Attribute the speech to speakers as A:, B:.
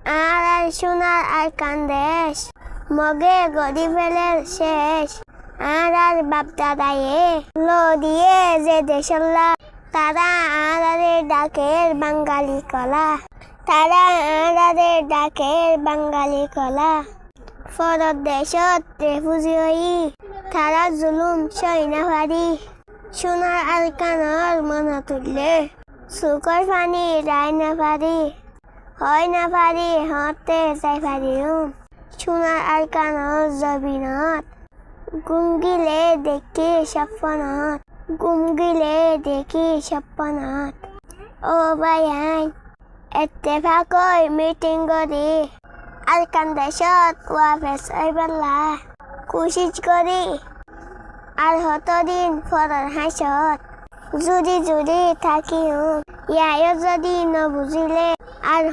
A: আর সোনার আর কান্দেশ মগে গড়ি ফেলে শেষ আর বাপ দাদায়ে লো দিয়ে যে দেশল্লা তারা আরারে ডাকের বাঙালি কলা তারা আরারে ডাকের বাঙালি কলা ফরত দেশত রেফুজি হই তারা জুলুম সই না পারি সোনার আর কানর মনে তুললে চুকৰ পানী রায় না পারি হয় না পারি হতে যাই পারিও সোনার আর কানর জবিনত গুমগিলে দেখি সপনত গুমগিলে দেখি সপনত ও বায়ান এত্তেফাকৈ মিটিং করি আর কান্দেশত ওয়াফেস ওইবেলা কুচিজ করি আর হতদিন ফরর হাসত জুড়ি জুড়ি থাকিও ইয়ায়ো যদি নবুঝিলে আর